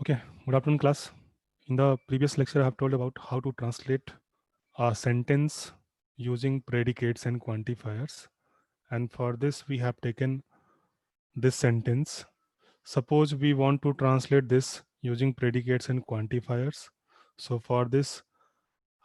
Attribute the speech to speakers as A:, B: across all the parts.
A: Okay, good afternoon, class. In the previous lecture, I have told about how to translate a sentence using predicates and quantifiers. And for this, we have taken this sentence. Suppose we want to translate this using predicates and quantifiers. So for this,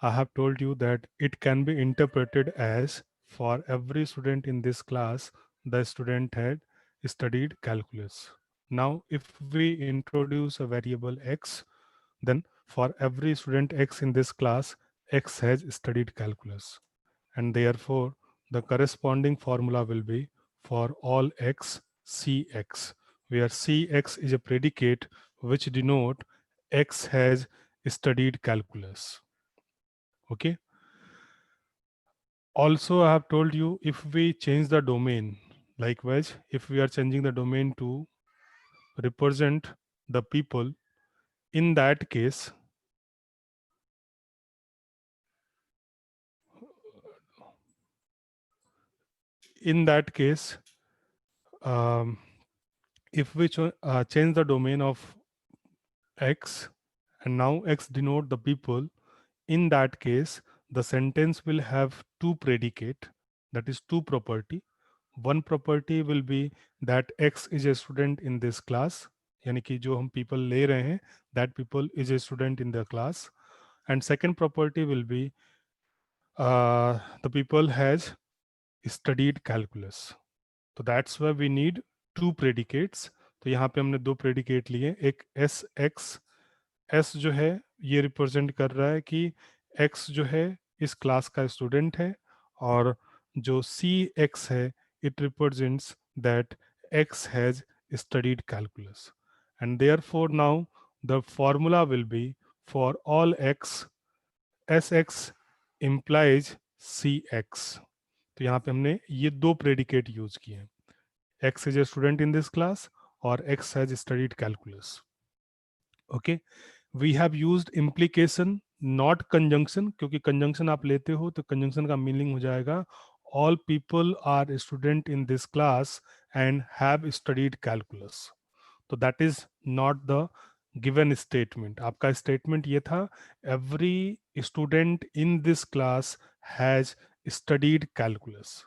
A: I have told you that it can be interpreted as for every student in this class, the student had studied calculus. Now, if we introduce a variable x, then for every student x in this class, x has studied calculus. And therefore, the corresponding formula will be for all x, cx, where cx is a predicate which denote x has studied calculus. Okay. Also, I have told you if we change the domain, likewise, if we are changing the domain to represent the people, in that case, in that case, um, if we change the domain of x and now x denote the people, in that case the sentence will have two predicate, that is two property. One property will be that x is a student in this class, यानी कि जो हम people ले रहे हैं that people is a student in the class, and second property will be the people has studied calculus. तो that's why we need two predicates. तो यहाँ पे हमने दो प्रेडिकेट लिए, एक एस एक्स. एस जो है ये रिप्रेजेंट कर रहा है कि एक्स जो है इस क्लास का स्टूडेंट है, और जो सी एक्स है it represents that X has studied calculus. And therefore now the formula will be for all X, S X implies C X. तो यहाँ पे हमने ये दो प्रेडिकेट यूज किए हैं, x is a student in this class or x has studied calculus. Okay, we have used implication not conjunction, क्योंकि conjunction आप लेते हो तो conjunction का meaning हो जाएगा all people are student in this class and have studied calculus. तो that is not the given statement. आपका statement ये था every student in this class has studied calculus.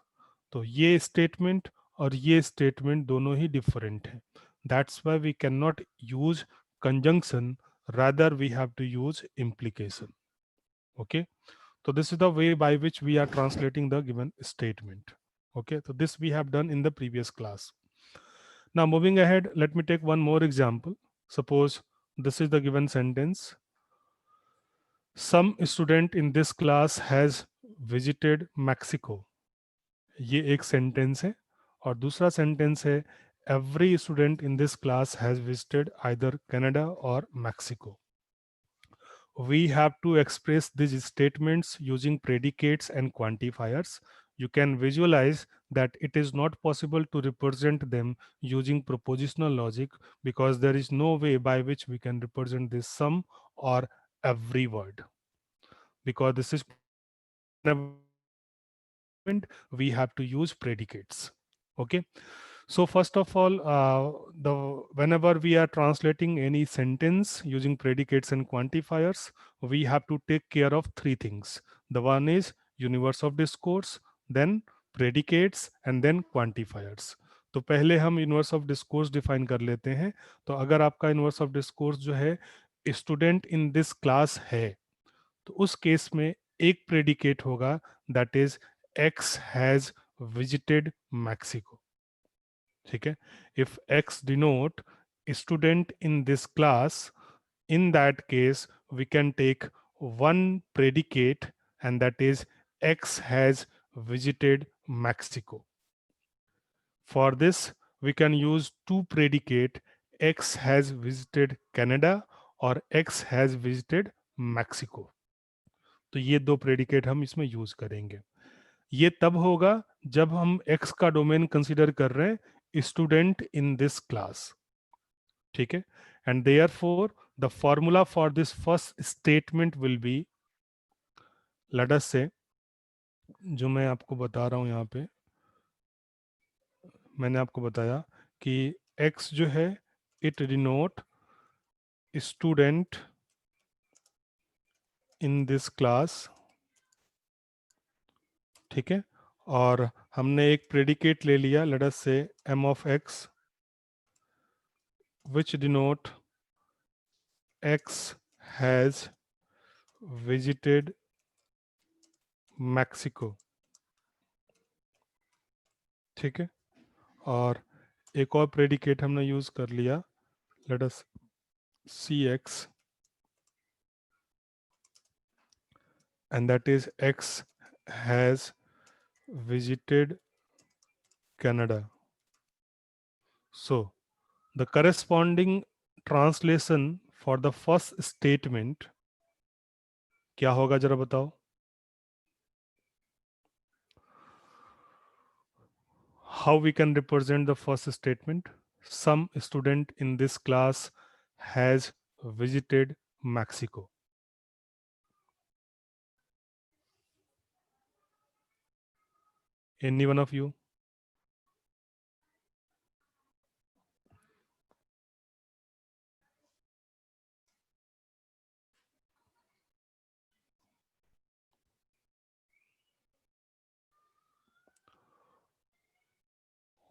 A: तो ये स्टेटमेंट और ये स्टेटमेंट दोनों ही डिफरेंट हैं. That's why we can not use conjunction, rather we have to use implication. Okay, so this is the way by which we are translating the given statement. Okay, so this we have done in the previous class. Now moving ahead, let me take one more example. Suppose this is the given sentence: some student in this class has visited Mexico. ये एक sentence है. और दूसरा sentence है every student in this class has visited either Canada और Mexico. We have to express these statements using predicates and quantifiers. You can visualize that it is not possible to represent them using propositional logic, because there is no way by which we can represent this sum or every word, because this is we have to use predicates. Okay, so first of all, the whenever we are translating any sentence using predicates and quantifiers, we have to take care of three things. The one is universe of discourse, then predicates and then quantifiers. तो पहले हम universe of discourse define कर लेते हैं. तो अगर आपका universe of discourse जो है स्टूडेंट इन दिस क्लास है, तो उस केस में एक प्रेडिकेट होगा, that is x has visited Mexico. ठीक है, if x denote student in this class, in that case we can take one predicate, and that is x has visited Mexico. For this we can use two predicate, x has visited Canada or x has visited Mexico. तो ये दो predicate हम इसमें use करेंगे. ये तब होगा जब हम x का डोमेन कंसीडर कर रहे हैं स्टूडेंट इन दिस क्लास. ठीक है, and therefore the formula for this first statement will be, let us से, जो मैं आपको बता रहा हूं यहाँ पे, मैंने आपको बताया कि x जो है it denote student in this class, ठीक है, और हमने एक प्रेडिकेट ले लिया, लेट अस से m of x which denote x has visited Mexico, ठीक है, और एक और प्रेडिकेट हमने यूज कर लिया, let us see x and that is x has visited Canada. So the corresponding translation for the first statement क्या होगा जरा बताओ? How we can represent the first statement? Some student in this class has visited Mexico. Any one of you?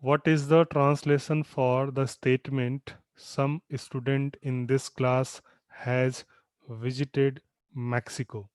A: What is the translation for the statement some student in this class has visited Mexico?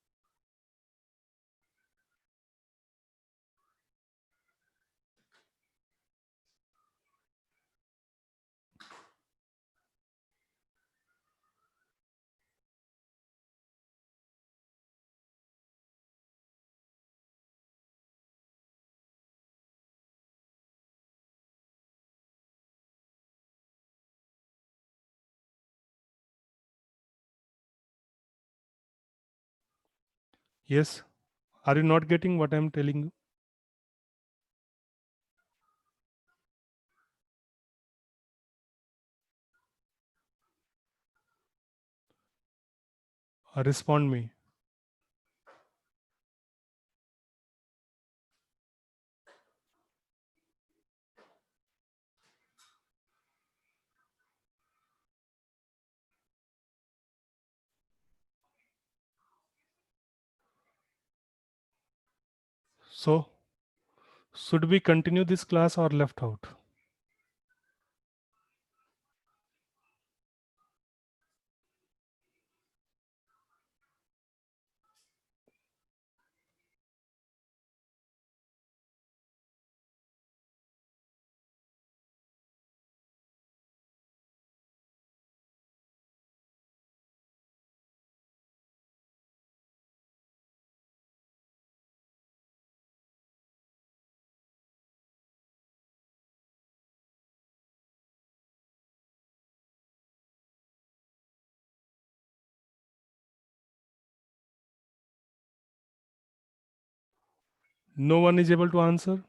A: Yes? Are you not getting what I'm telling you? Respond me. So, should we continue this class or left out? No one is able to answer?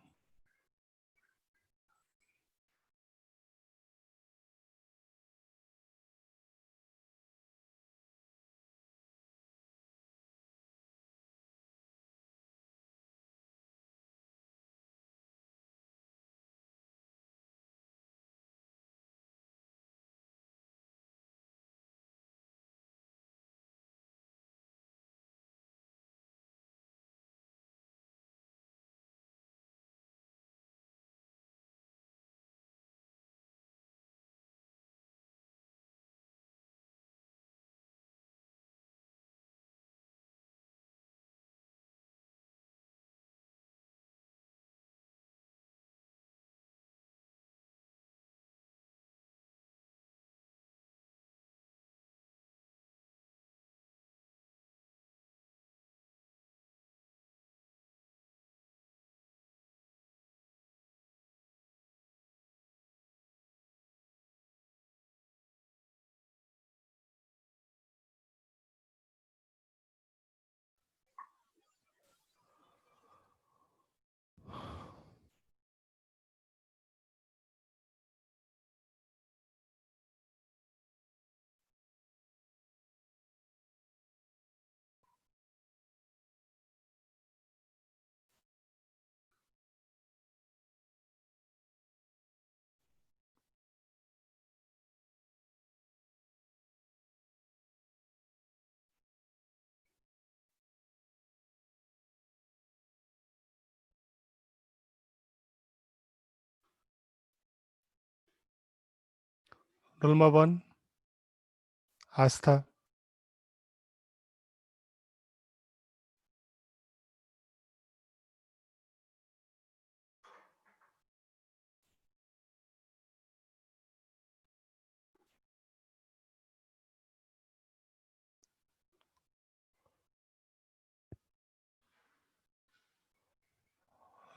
A: Roll number 1, Aastha.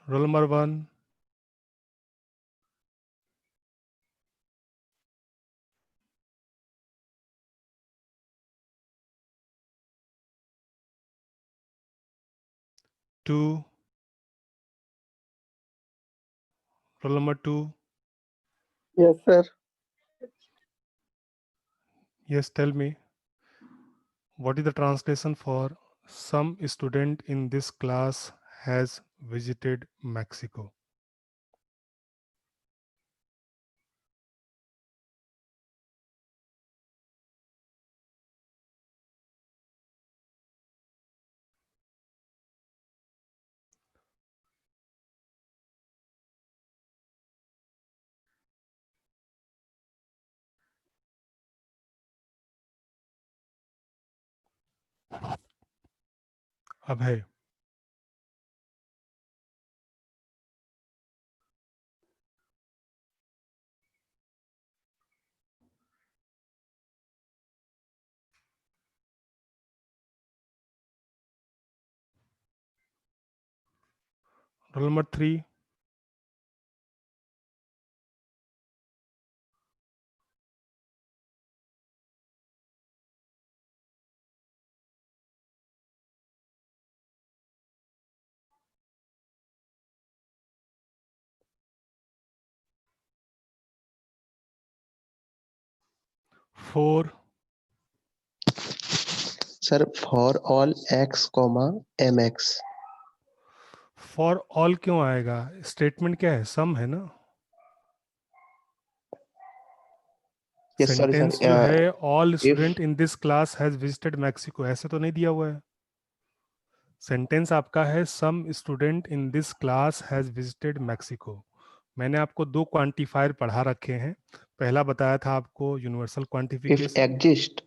A: Roll number 1, 2, roll number 2.
B: Yes, sir.
A: Yes, tell me, what is the translation for some student in this class has visited Mexico? Abhay. Roll number 3. Four.
B: Sir, for all x, mx.
A: For all क्यों आएगा? Statement क्या है? सम है ना.
B: Yes, sorry, sir.
A: Sentence जो है all
B: If
A: student in this class has visited Mexico, ऐसे तो नहीं दिया हुआ है. सेंटेंस आपका है some student in this class has visited Mexico. मैंने आपको दो क्वांटिफायर पढ़ा रखे हैं. पहला बताया था आपको यूनिवर्सल
B: if
A: क्वांटिफिकेशन,
B: exist,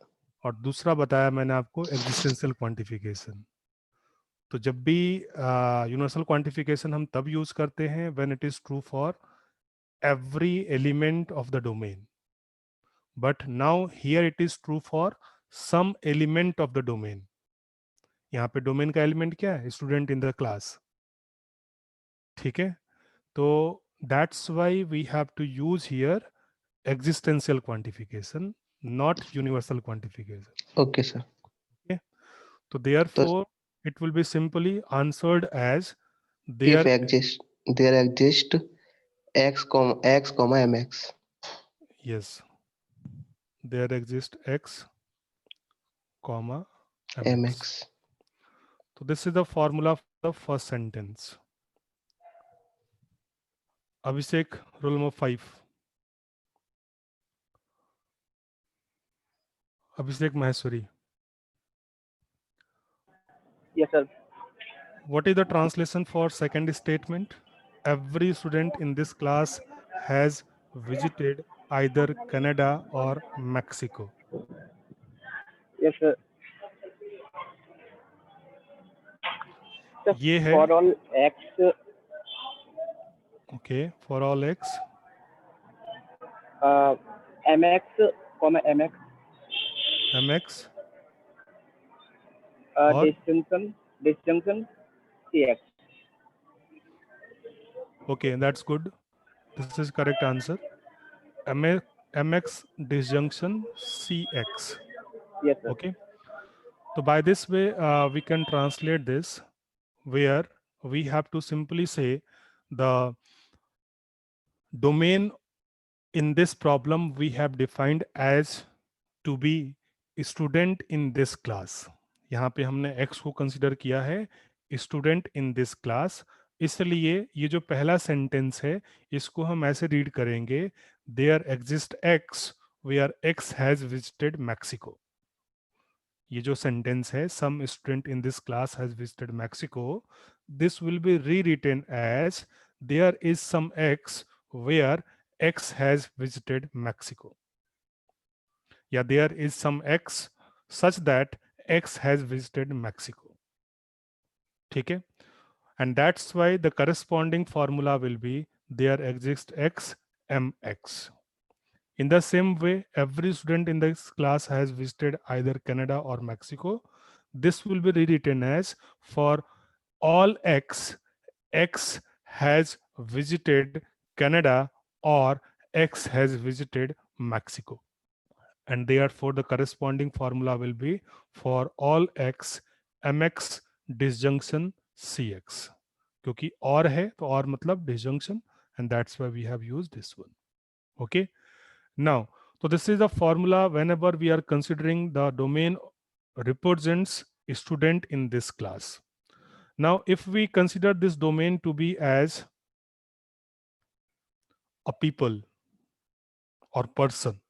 A: और दूसरा बताया मैंने आपको एग्जिस्टेंशियल क्वांटिफिकेशन. तो जब भी यूनिवर्सल क्वांटिफिकेशन हम तब यूज करते हैं when it is true for every element of the domain, but now here it is true for some element of the domain. यहाँ पे डोमेन का एलिमेंट क्या है? Student in the class. ठीक है, तो that's why we have to use here existential quantification, not universal quantification.
B: okay, sir.
A: Okay, so
B: So
A: therefore it will be simply answered as
B: if
A: there.
B: exist, there exist x, mx.
A: Yes, there exists x comma mx.
B: mx.
A: So this is the formula for the first sentence. Abhishek, roll number 5. Abhishek Maheshwari.
C: Yes, sir.
A: What is the translation for second statement? Every student in this class has visited either Canada or Mexico.
C: Yes, sir. Sir,
A: ये है.
C: for all x,
A: Okay, for all x,
C: mx, mx,
A: mx और
C: disjunction cx.
A: okay, that's good. This is correct answer. mx disjunction cx.
C: Yes, sir.
A: Okay, so by this way we can translate this, where we have to simply say the domain in this problem we have defined as to be student in this class. यहाँ पे हमने x को consider किया है student in this class. इसलिए ये जो पहला सेंटेंस है इसको हम ऐसे रीड करेंगे, there exist x where x has visited Mexico. ये जो सेंटेंस है some student in this class has visited Mexico, this will be rewritten as there is some x where x has visited Mexico. या there is some x such that x has visited Mexico. ठीक है? And that's why the corresponding formula will be there exists x mx. In the same way, every student in this class has visited either Canada or Mexico. This will be rewritten as for all x, x has visited Canada or x has visited Mexico. And therefore, the corresponding formula will be for all x, mx disjunction cx. क्योंकि और है तो और मतलब disjunction, and that's why we have used this one. Okay. Now, so this is the formula whenever we are considering the domain represents a student in this class. Now, if we consider this domain to be as a people or person,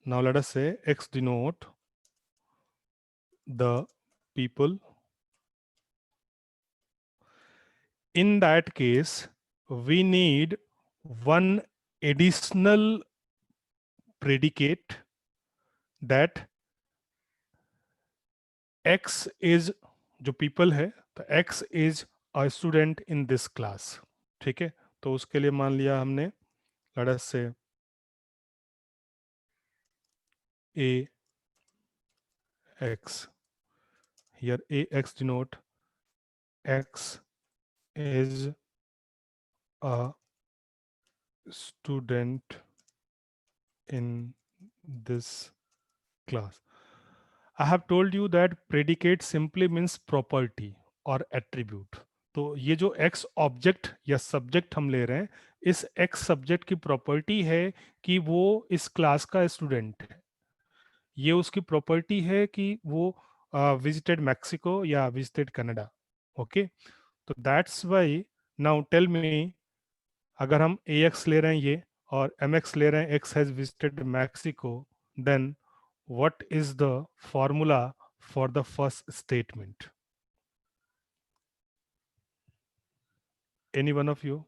A: now let us say x denote the people. In that case, we need one additional predicate that x is जो people है तो x is a student in this class. ठीक है, तो उसके लिए मान लिया हमने let us say a x. Here a x denote x is a student in this class. I have told you that predicate simply means property or attribute. तो ये जो x ऑब्जेक्ट या सब्जेक्ट हम ले रहे हैं, इस x सब्जेक्ट की प्रॉपर्टी है कि वो इस क्लास का स्टूडेंट है. ये उसकी प्रॉपर्टी है कि वो विजिटेड मैक्सिको या विजिटेड कनाडा. ओके, तो that's why now tell me, अगर हम ax ले रहे हैं ये और mx ले रहे हैं x has visited Mexico, then what is the formula for the first statement? Any one of you?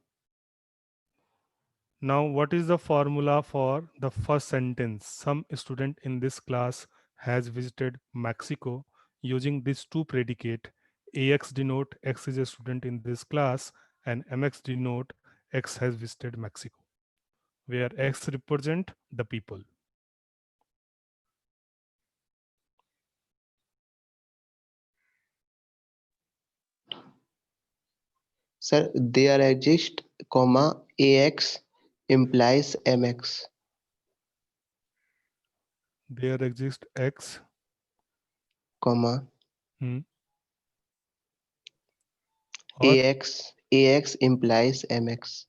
A: Now, what is the formula for the first sentence? Some student in this class has visited Mexico. Using these two predicate, ax denote x is a student in this class and mx denote x has visited Mexico, where x represent the people.
B: Sir, there exists, comma, AX implies MX.
A: There exists x,
B: Comma,
A: और
B: AX implies MX.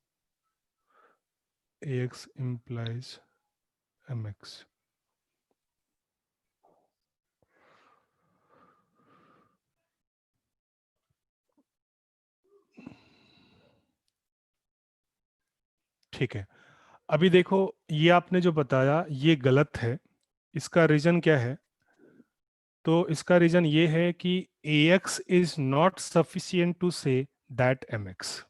A: ax implies mx. ठीक है, अभी देखो ये आपने जो बताया ये गलत है. इसका रीजन क्या है? तो इसका रीजन ये है कि ax is not sufficient to say that mx.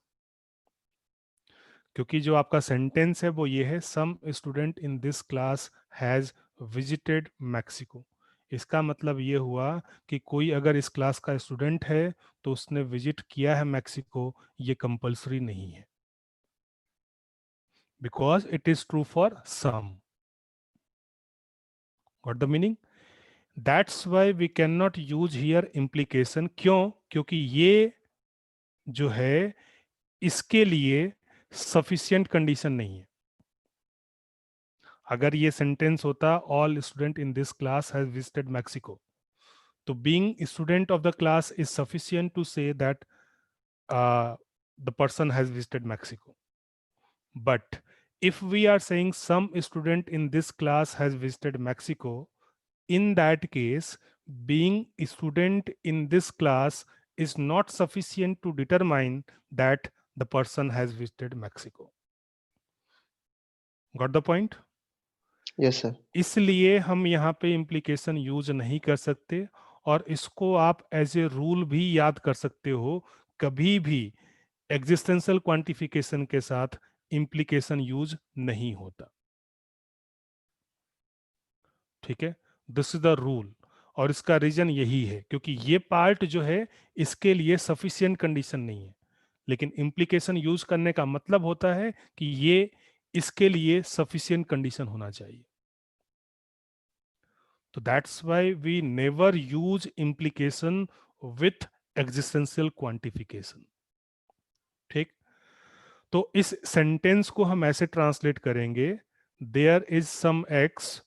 A: क्योंकि जो आपका सेंटेंस है वो ये है, some student in this class has visited Mexico. इसका मतलब ये हुआ कि कोई अगर इस क्लास का स्टूडेंट है तो उसने विजिट किया है मैक्सिको, ये कंपल्सरी नहीं है, because it is true for some. Got the meaning? That's why we can not use here implication. क्यों? क्योंकि ये जो है इसके लिए सफिशिएंट कंडीशन नहीं है. अगर ये सेंटेंस होता all student in this class has visited Mexico, तो being student of the class is sufficient to say that the person has visited Mexico. But if we are saying some student in this class has visited Mexico, in that case, being a student in this class is not sufficient to determine that the person has visited Mexico. Got the point?
B: Yes, sir.
A: इसलिए हम यहाँ पे implication use नहीं कर सकते, और इसको आप एज ए रूल भी याद कर सकते हो. कभी भी एग्जिस्टेंशियल क्वांटिफिकेशन के साथ implication यूज नहीं होता. ठीक है, दिस इज द रूल। और इसका रीजन यही है क्योंकि ये पार्ट जो है इसके लिए सफिशिएंट कंडीशन नहीं है, लेकिन इम्प्लीकेशन यूज करने का मतलब होता है कि ये इसके लिए सफिशिएंट कंडीशन होना चाहिए। तो that's why we never use implication with existential quantification. ठीक, तो इस सेंटेंस को हम ऐसे ट्रांसलेट करेंगे, there is some X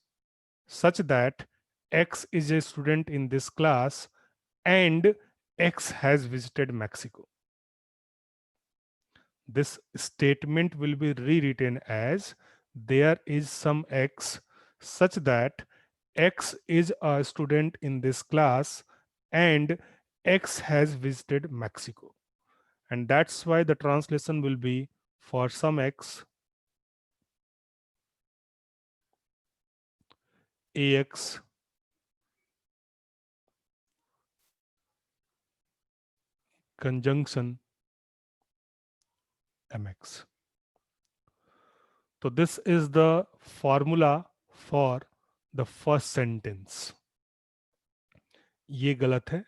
A: such that X is a student in this class and X has visited Mexico. This statement will be rewritten as there is some X such that X is a student in this class and X has visited Mexico. And that's why the translation will be for some X, AX conjunction MX. So this is the formula for the first sentence. ये गलत है,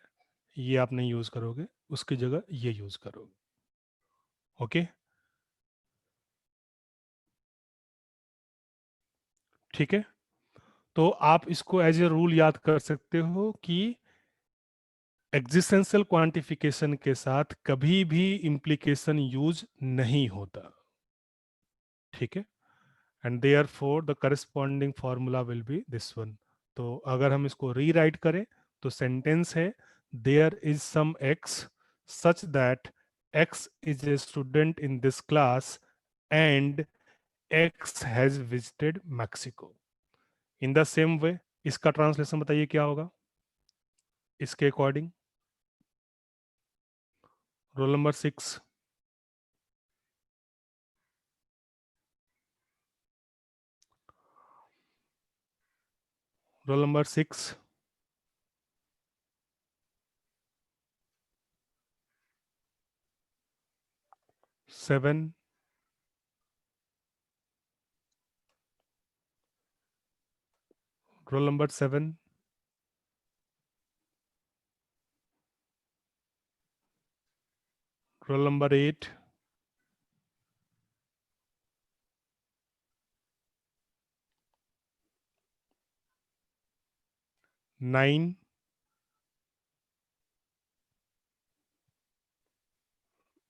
A: ये आप नहीं use करोगे, उसकी जगह ये यूज करोगे। ओके, ठीक है, तो आप इसको एज ए रूल याद कर सकते हो कि एग्जिस्टेंशियल क्वांटिफिकेशन के साथ कभी भी इम्प्लीकेशन यूज नहीं होता। ठीक है, and therefore the corresponding formula will be this one. तो अगर हम इसको रीराइट करें तो सेंटेंस है there is some X such that X is a student in this class and X has visited Mexico. In the same way इसका translation बताइए क्या होगा इसके according. Roll number 6, roll number 6, seven, roll number 7, roll number 8, nine,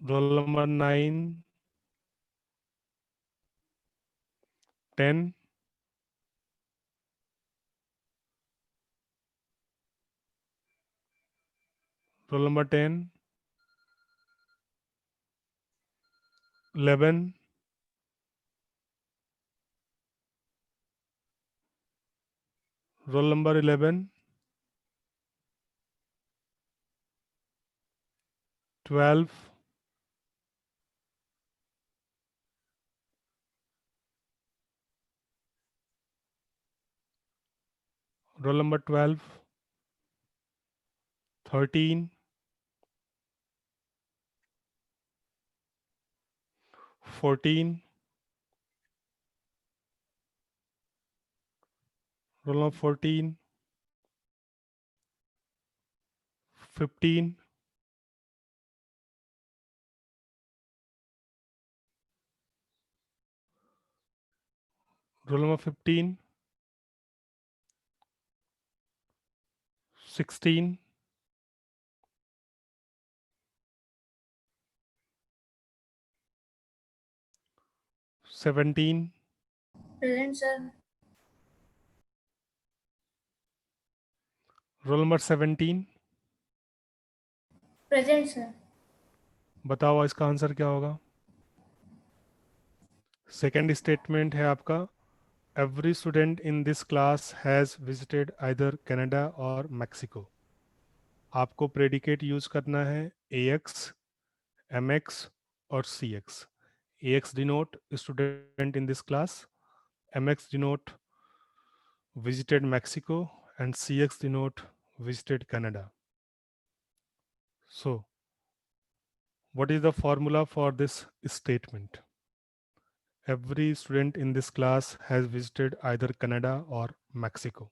A: roll number 9, 10, roll number 10, 11, roll number 11, 12, roll number 12, 13, 14, roll number 14, 15, roll number 15, 16, 17,
D: Present, sir.
A: Roll number 17।
D: Present, sir.
A: बताओ इसका answer क्या होगा। Second statement है आपका every student in this class has visited either Canada और Mexico. आपको predicate use करना है AX, MX और CX। AX denote student in this class, MX denote visited Mexico, and CX denote visited Canada. So, what is the formula for this statement? Every student in this class has visited either Canada or Mexico.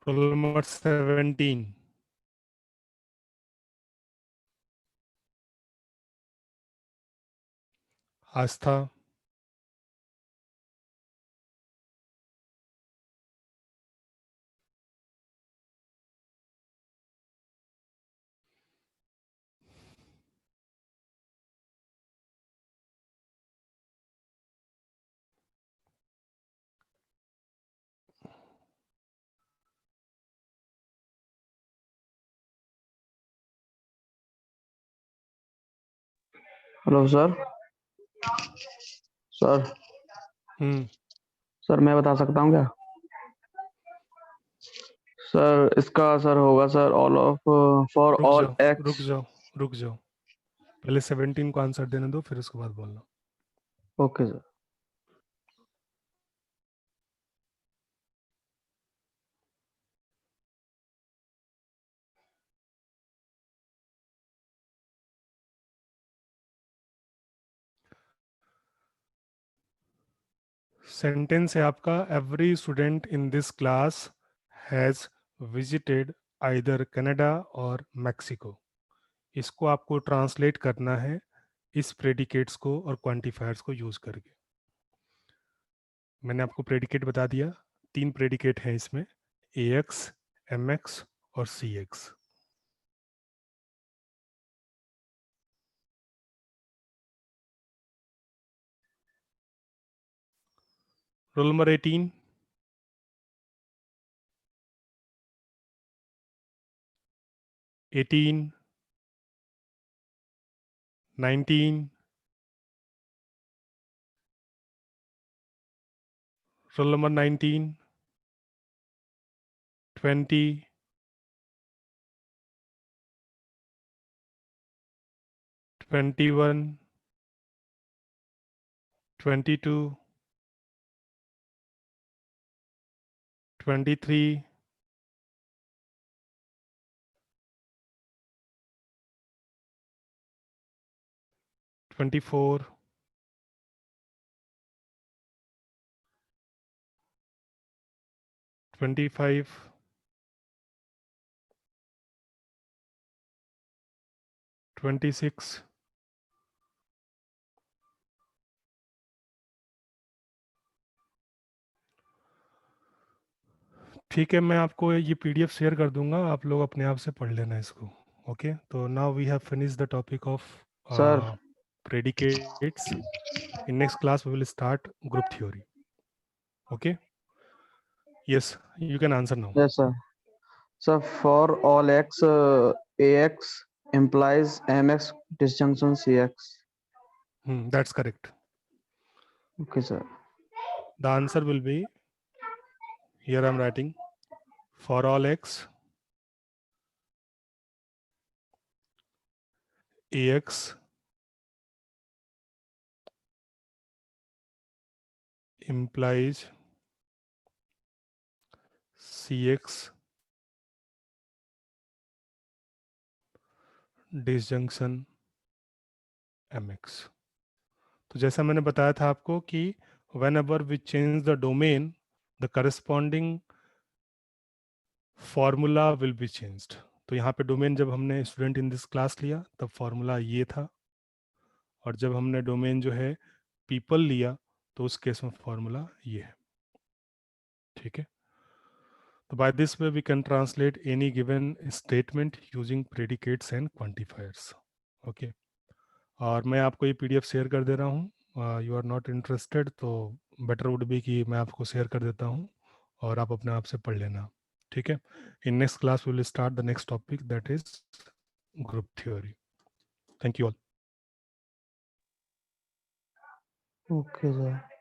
A: Roll number 17. Aastha.
E: Hello sir. Sir sir मैं बता सकता हूँ क्या? Sir इसका sir होगा sir all of for
A: रुक
E: all
A: जाओ
E: x.
A: रुक जाओ. पहले 17 को आंसर देने दो, फिर उसके बाद बोलना.
E: Okay sir.
A: सेंटेंस है आपका, every student in this class has visited either Canada और मैक्सिको. इसको आपको ट्रांसलेट करना है इस प्रेडिकेट्स को और क्वांटिफायर्स को यूज करके. मैंने आपको प्रेडिकेट बता दिया. 3 प्रेडिकेट हैं इसमें, AX, MX और CX. Roll number 18. 18, 19. Roll number 19, 20, 21, 22, 23, 24, 25, 26, ठीक है. मैं आपको ये PDF शेयर कर दूंगा, आप लोग अपने आप से पढ़ लेना इसको. ओके, तो now we have finish the topic of
E: sir
A: predicates. In next class we will start group theory. Okay, yes, you can answer now.
E: Yes sir. Sir for all x AX implies MX disjunction CX.
A: That's correct.
E: Okay sir.
A: The answer will be, here I'm writing, for all x, AX implies CX disjunction MX. तो जैसा मैंने बताया था आपको कि whenever we change the domain, the corresponding formula will be changed. तो यहाँ पे डोमेन जब हमने स्टूडेंट इन दिस क्लास लिया तब फॉर्मूला ये था, और जब हमने डोमेन जो है पीपल लिया तो उस केस में फॉर्मूला ये है. ठीक है. तो by this way we can translate any given statement using predicates and quantifiers. Okay. और मैं आपको ये PDF शेयर कर दे रहा हूँ. यू आर नॉट इंटरेस्टेड तो बेटर वुड बी कि मैं आपको शेयर कर देता हूँ और आप अपने आप से पढ़ लेना. ठीक है. In next class will start the next topic, that is group theory. Thank you all.
E: Okay sir.